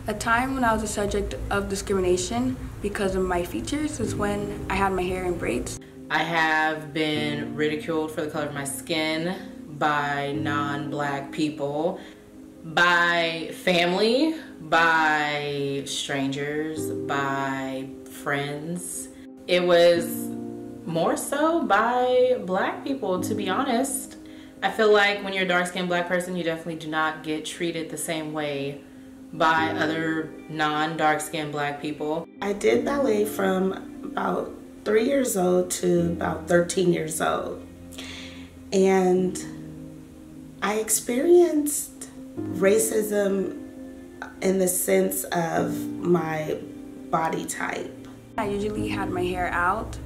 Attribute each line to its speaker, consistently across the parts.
Speaker 1: A time when I was a subject of discrimination because of my features is when I had my hair in braids.
Speaker 2: I have been ridiculed for the color of my skin by non-black people, by family, by strangers, by friends. It was more so by black people, to be honest. I feel like when you're a dark-skinned black person, you definitely do not get treated the same way by other non-dark-skinned black people.
Speaker 3: I did ballet from about 3 years old to about 13 years old. And I experienced racism in the sense of my body type.
Speaker 1: I usually had my hair out,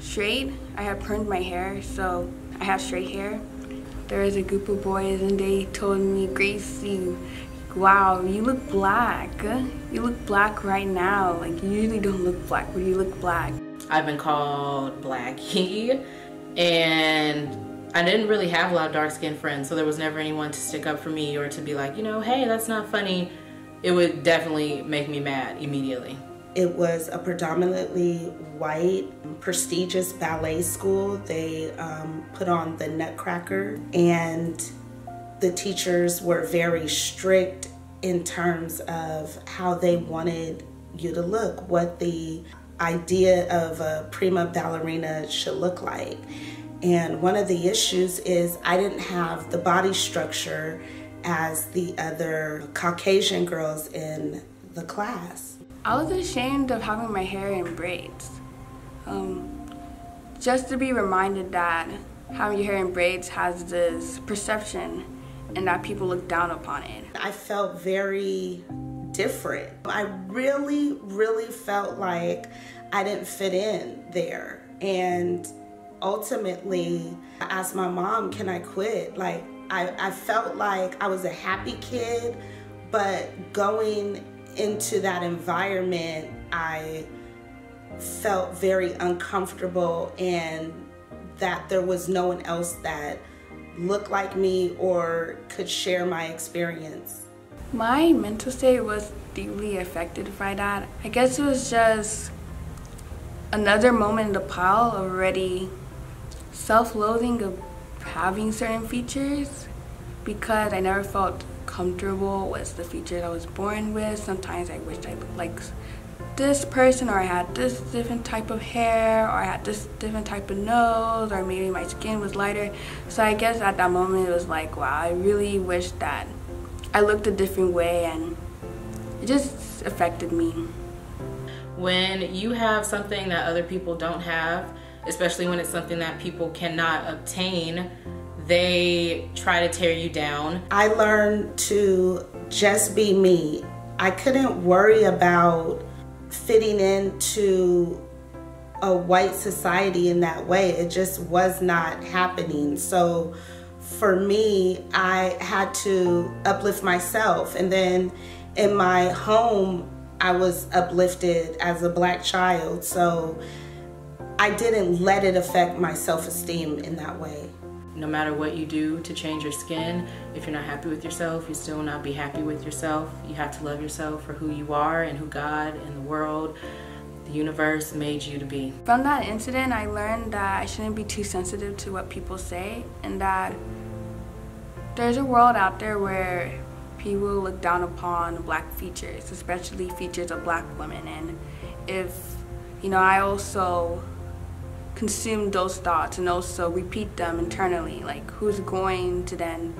Speaker 1: straight. I had permed my hair, so I have straight hair. There was a group of boys and they told me, Gracie, wow, you look black. You look black right now. Like, you usually don't look black, but you look black.
Speaker 2: I've been called Blackie, and I didn't really have a lot of dark-skinned friends, so there was never anyone to stick up for me or to be like, you know, hey, that's not funny. It would definitely make me mad immediately.
Speaker 3: It was a predominantly white, prestigious ballet school. They put on the Nutcracker, and the teachers were very strict in terms of how they wanted you to look, what the idea of a prima ballerina should look like. And one of the issues is I didn't have the body structure as the other Caucasian girls in the class.
Speaker 1: I was ashamed of having my hair in braids. Just to be reminded that having your hair in braids has this perception and that people look down upon it.
Speaker 3: I felt very different. I really, really felt like I didn't fit in there. And ultimately, I asked my mom, can I quit? Like, I felt like I was a happy kid, but going into that environment, I felt very uncomfortable and that there was no one else that looked like me or could share my experience.
Speaker 1: My mental state was deeply affected by that. I guess it was just another moment in the pile of already self-loathing of having certain features because I never felt comfortable with the features I was born with. Sometimes I wished I looked like this person, or I had this different type of hair, or I had this different type of nose, or maybe my skin was lighter. So I guess at that moment it was like, wow, I really wish that I looked a different way, and it just affected me.
Speaker 2: When you have something that other people don't have, especially when it's something that people cannot obtain, they try to tear you down.
Speaker 3: I learned to just be me. I couldn't worry about fitting into a white society in that way. It just was not happening. So for me, I had to uplift myself. And then in my home, I was uplifted as a black child. So I didn't let it affect my self-esteem in that way.
Speaker 2: No matter what you do to change your skin, if you're not happy with yourself, you still will not be happy with yourself. You have to love yourself for who you are and who God and the world, the universe made you to be.
Speaker 1: From that incident, I learned that I shouldn't be too sensitive to what people say, and that there's a world out there where people look down upon black features, especially features of black women. And if, I also consume those thoughts and also repeat them internally, like who's going to then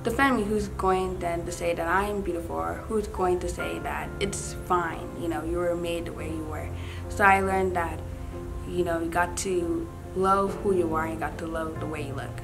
Speaker 1: defend me, who's going then to say that I am beautiful, or who's going to say that it's fine, you were made the way you were. So I learned that, you got to love who you are and you got to love the way you look.